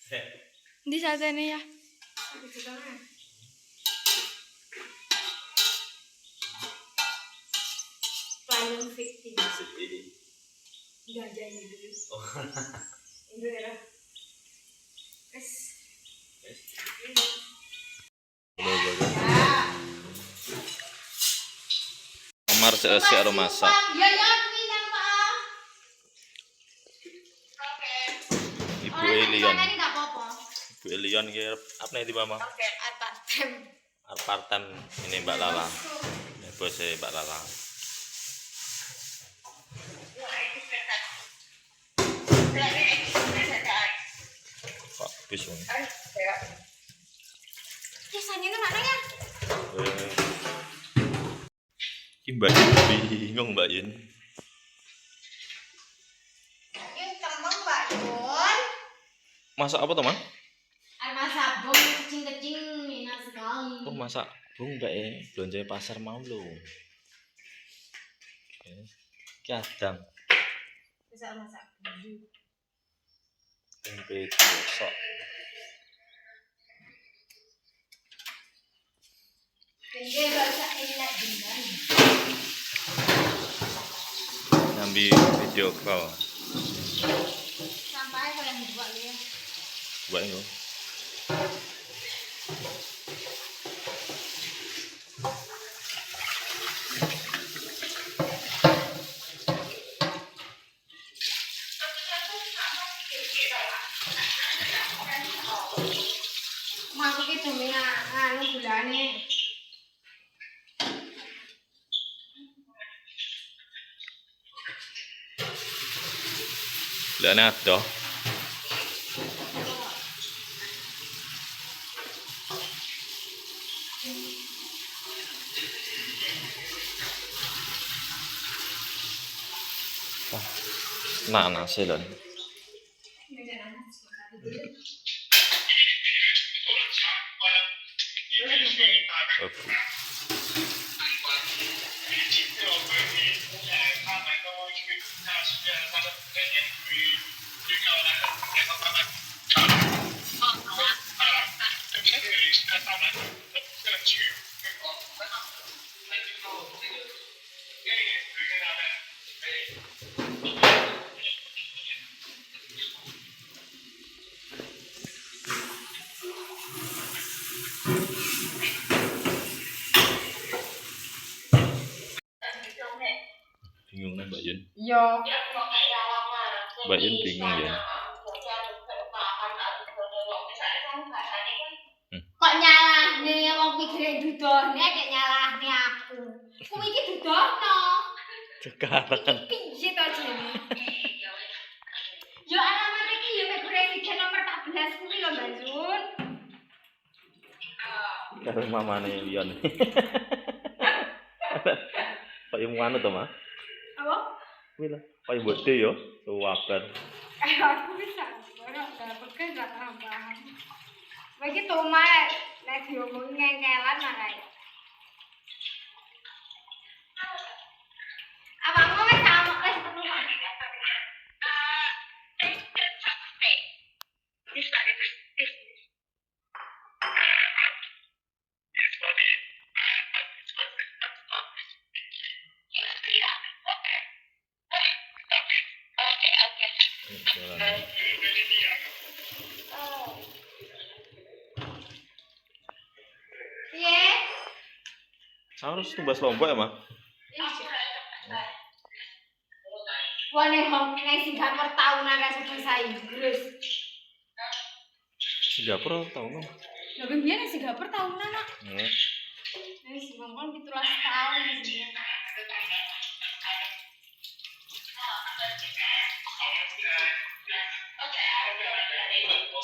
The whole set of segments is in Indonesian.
Di satenya ya. Klien fiktif. Enggak jadi dulu. Oh. Itu ya. Kamar si aroma masak. Ya ya, pindah Pak. Oke. Ibu Elion. Ini enggak apa-apa. Ibu Elion ki apa nih di Mama? Oke, apartem. Apartem ini Mbak Lala. Bos Mbak Lala. Pak bisung. Kisahnya itu mana ya? Mbak Yun bingung Mbak Yun. Yun kembang Mbak Yun. Masak apa teman? Masak bung kecing-kecing enak sekali. Oh masak bung Mbak ya, belanja pasar mau lo. Kadang. Bisa masak bung. Tempe gosok. Tempe masak enak dengan. Nyambi video call. Sampai kalian buat ya. Buat ini. Mangkuk itu anu gulane. Gulane adoh. Nah, nasi lon. Bingung kan Mbak Yun? Yo. Mbak Yun bingung ya. Kok nyalahne wong pikire dudone kayak nyalahne aku. Ku iki dudono. Sekarang. Piye to jene? Yo alamat iki yo mek presiden nomor 14 kuwi lho Mbak Jun. Karo mamane Yon. Pak yang anu to, Mas? Apa? Kuwi lho, Pak yang bode yo, suwabar. Aku bisa. Ora pekan gak paham. Bagi tomat, nek diomongin ngengkelan marai. Abangmu wis sama wis penuh. Harus tumbas lombok ya, Mak? Wane hong nang Singapura tahunan gak bahasa Inggris. Singapura tahun apa? Lah ben biyen nang Singapura tahunan, Mak. Heeh. Nang Singapura 17 tahun sih.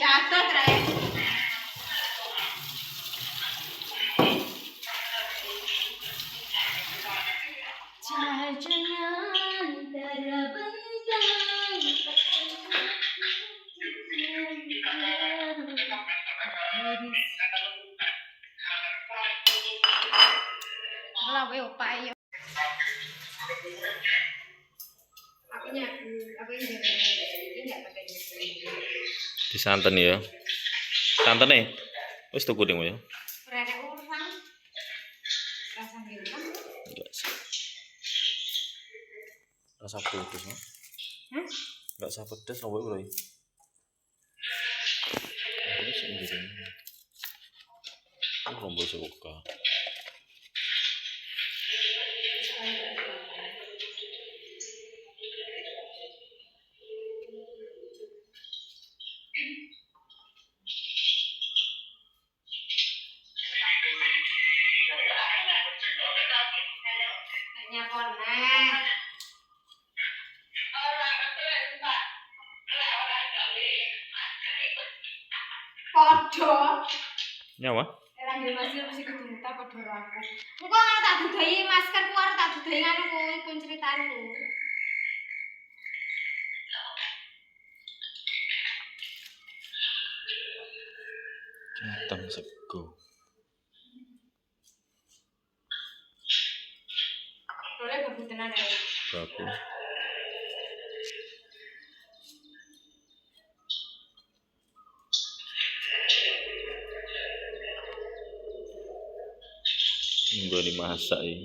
Jatuh terakhir. Jangan terbentang. Malah we opai. Apanya? Apa ini enggak pakai ini. Disanten ya. Santene. Wis tuku ding ya. Rene urang. Rasa bilang. Enggak sih. Rasa pedes, no? Enggak usah pedes loh, Bro. Ini sendiri. Ini rombo suka. Nyakone. Podo. Nyawa? Lah yo masih mesti ketemu ta podo aku. Engko ana tak dudahi masker ku arep tak dudahi nganu kuwi pun critane. Matang sego. Boleh kebutuhan ya. Babu. Nggak dimasak ya.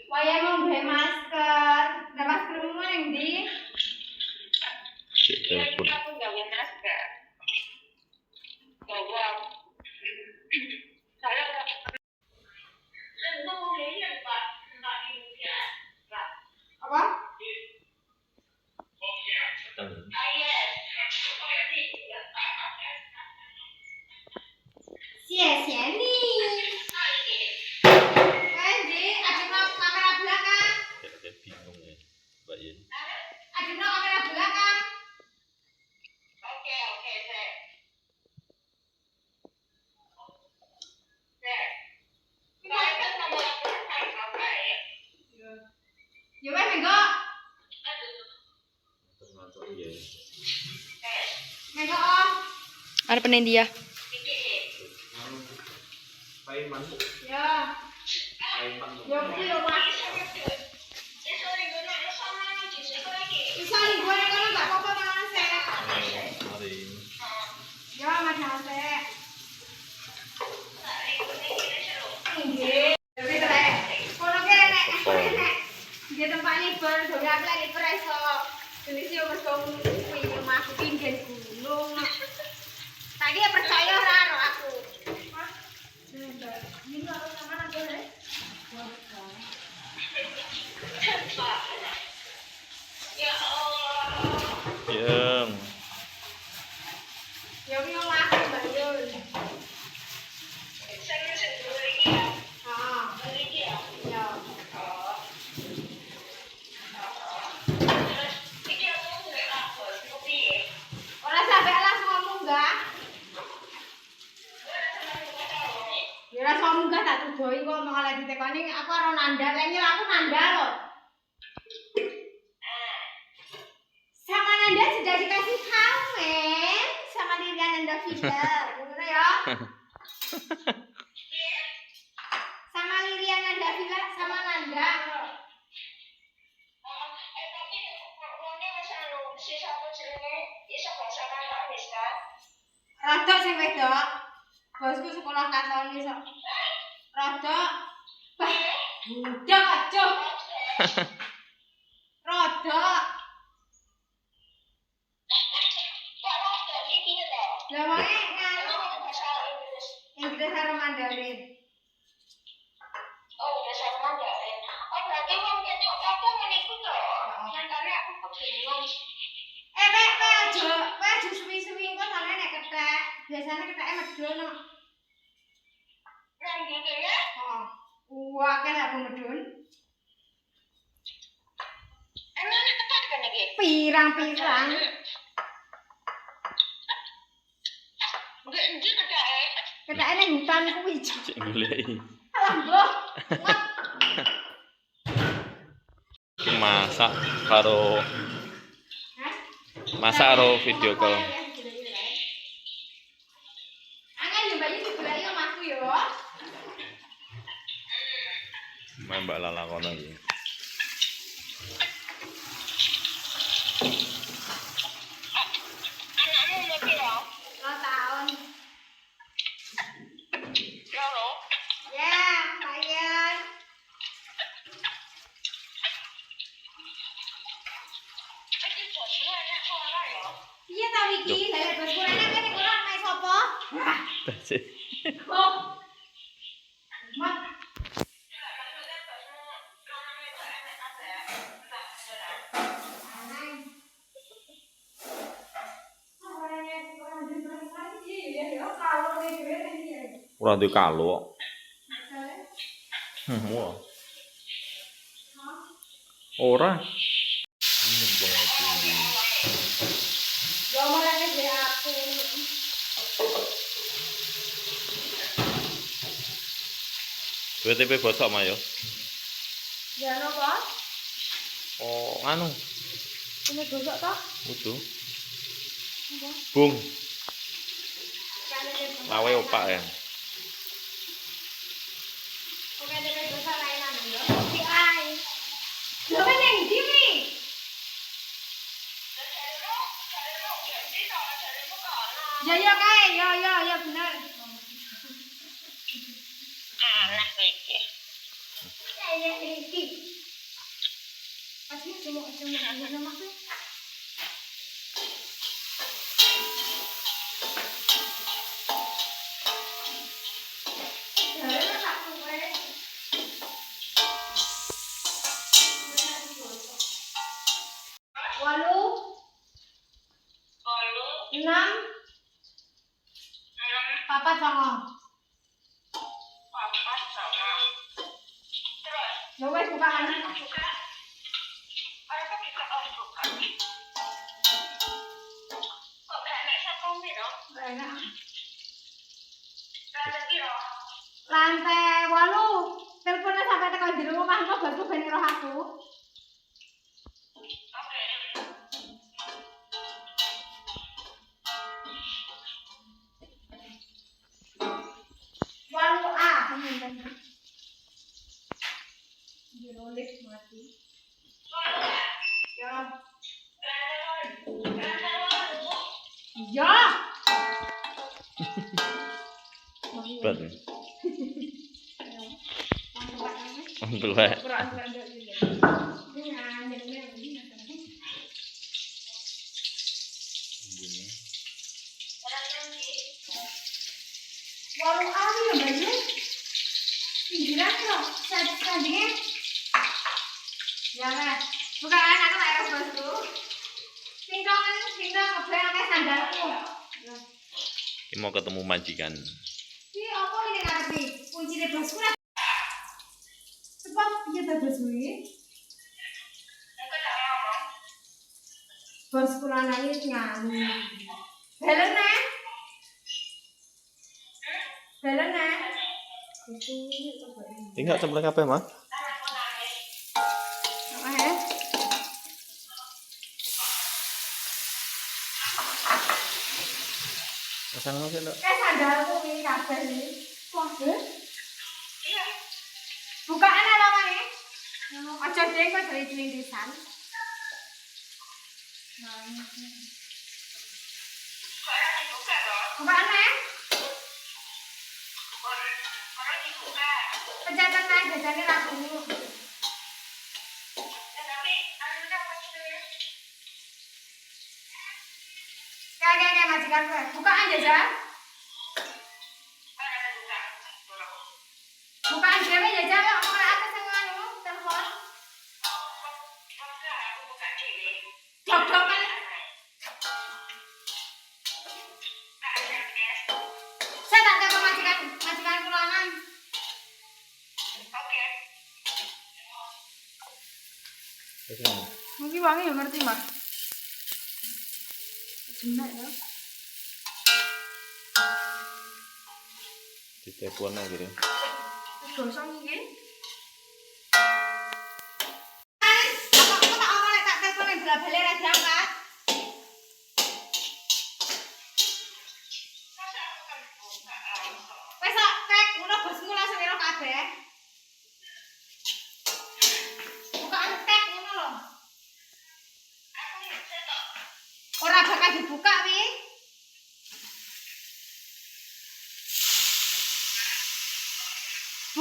Waya mau gawe masker. Lah maskermu ning ndi? Cek telepon. Aku gawe masker. Gawe. Saya apa? Sia-sia nih. Anji, ada kamera belakang. Kayak bingung ya, Mbak Yen. Ada kamera belakang. Oke, Sek. Sek. Saya kan nomor apa ya? Ya wes enggak. Termasuk ya. Enggak om. Ada penendia. Paiman. Ya. Paiman. Ya kuwi lho Mas. Bisa digoreng kan enggak apa-apa Mas. Mari. Ya Mas Sek. Nggih. Wis rek. Kono ki nek. Di tempat libur, dhewe aku lek libur iso tulis yo mergo kuwi rumahku pinggir gunung. Tadi ya percaya ora karo aku. Ini harus sama nanti ya. Ya Allah. Yang. Ya yo aku bayar. Saya sendiri iki. Heeh. Iki ya. Ya. Iki aku nggak lapor, kopi. Ora sampe langsung ngomong enggak? Ya ora sampe munggah tak tudohi kok mau lagi ditekoni aku ora nandal, lek nyel aku nandal loh. Sama Nanda sudah dikasih kawin sama Lilian Nanda Villa, bener ya? Sama Lilian Nanda Villa sama Nanda. Tapi pokoknya masalah si satu jenenge iso sama Anis kan? Rodok sing wedok. Bosku sekolah katon iso. Rodok. Budak aja. Rodok. Lah wae nganu Inggris karo Mandarin. Oh, bahasa Mandarin. Oh, berarti wong ketok apa meniku to? Nyantane aku bingung. Aja suwi-suwi engko sampe nek kethek. Biasane ketheke medun. Lah ngene ya? Heeh. Wah, kan aku medun. Emang kethek kan iki? Pirang-pirang. Endi ketheke? Ketheke ning hutan kuwi. Cek goleki. Alah, Mbah. Masak karo Masak karo video call. Angel nyobain digoleki omahku yo. Mbak Lala kono iki. Anakmu umur piro? 2 tahun. Loro? Ya, bayar. Iya ta Wiki, lha bos kurang kene kurang mek sapa? Oh. Mak. Ora duwe kalu kok. Wah. Ora. Ini banget tinggi. Yo mulane dhewe aku. WTP bosok mah yo. Ya napa? Oh, anu. Ini gosok toh? Kudu. Apa? Bung. Lawe opak ya. Oke, dhewe gosok lainan yo. Di ai. Lho neng ndi wi? Ya kae, ya bener. Anak iki. Ya iki. Asli cuma ada nama tuh. Enam. Papat songo. Ya wes buka kan. Enak. Lantai 8. Teleponnya sampai tekan jero omahmu bosku ben roh aku. Walu A, teman-teman. Dirolik mati. Ya. Ya. Bet. Ambil wae. Walu A ya Bayu. Pinggiran kok, sandingnya. Ya lah. Bukan aku lek bosku. Singkong ngebel ame sandalku. Iki mau ketemu majikan. Ki apa ini ngarepe? Kuncine bosku lah. Cepat piye ta bosku iki? Bosku lanang iki nganu. Belen nek. Belen nek. Tinggal sebelah kabeh, Mas. Pasang lagi lho. Sandalku iki kabeh iki. Wah, iya. Bukaan alamane. Aja dhewe kok dari tulisan. Bukaan nek. Pencatan naik bejane lakumu. Kayak majikan gue. Bukaan jajan. Bukaan dhewe jajan kok ora atas sing anu telepon. Dok-dokan. Saya tak telepon majikan kulangan. Oke. Mungkin wangi ya ngerti, Mas. Jenak ya. Di telepon aja. Gosong iki. Apa tak omong tak telepon bela-bela ra diangkat. ora bakal dibuka wi.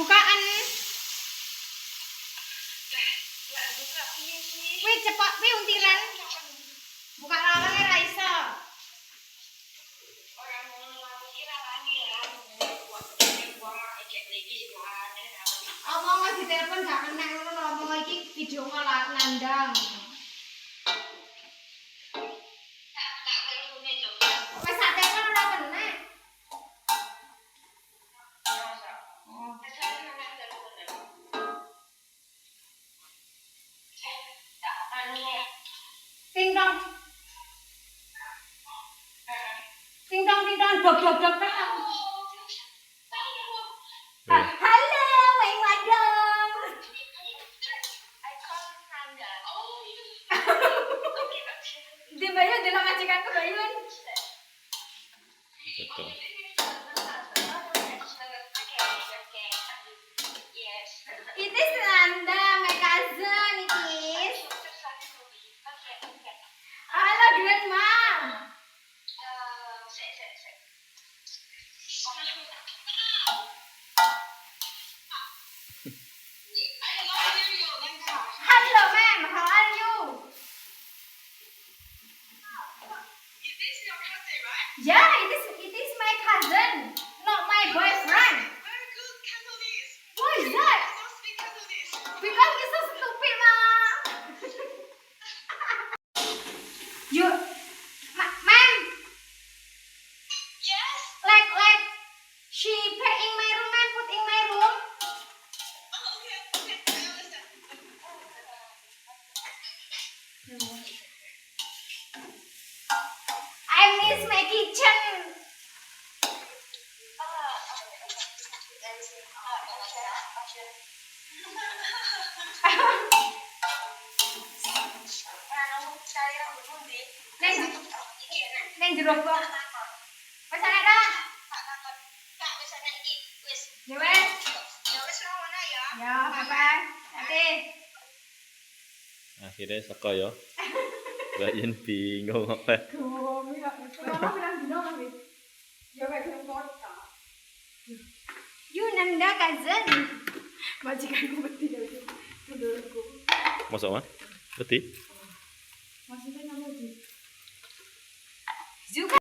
Bukaan. Wih cepet wi untiran. Buka lawange ra iso. Omong di telepon gak kena ngono omong iki video ngolah nandang. Wes sak telepon ora kena. Ting dong. Ting dong dok dok dok. Halo, Weng Madam. Di Bayun, di lama majikan ke Bayun. Betul. It is Nanda, my cousin. It is. Halo, Grandma. Hello, ma'am. How are you? Yeah, it is my cousin, not my boyfriend. Why is that? Because you're so stupid, ma. You, ma'am. Yes. Like, she pay in my room and put in my room. Oh, okay, okay, I understand. I miss my kitchen. Neng jero kok. Wes ana ta? Ya wes. Ya, bye-bye. Hati. Akhirnya saka ya. Mbak Yin bingung apa. You Nanda cousin. Majikanku beti dari tidurku. Masuk mah? Beti? Maksudnya nama Zuka.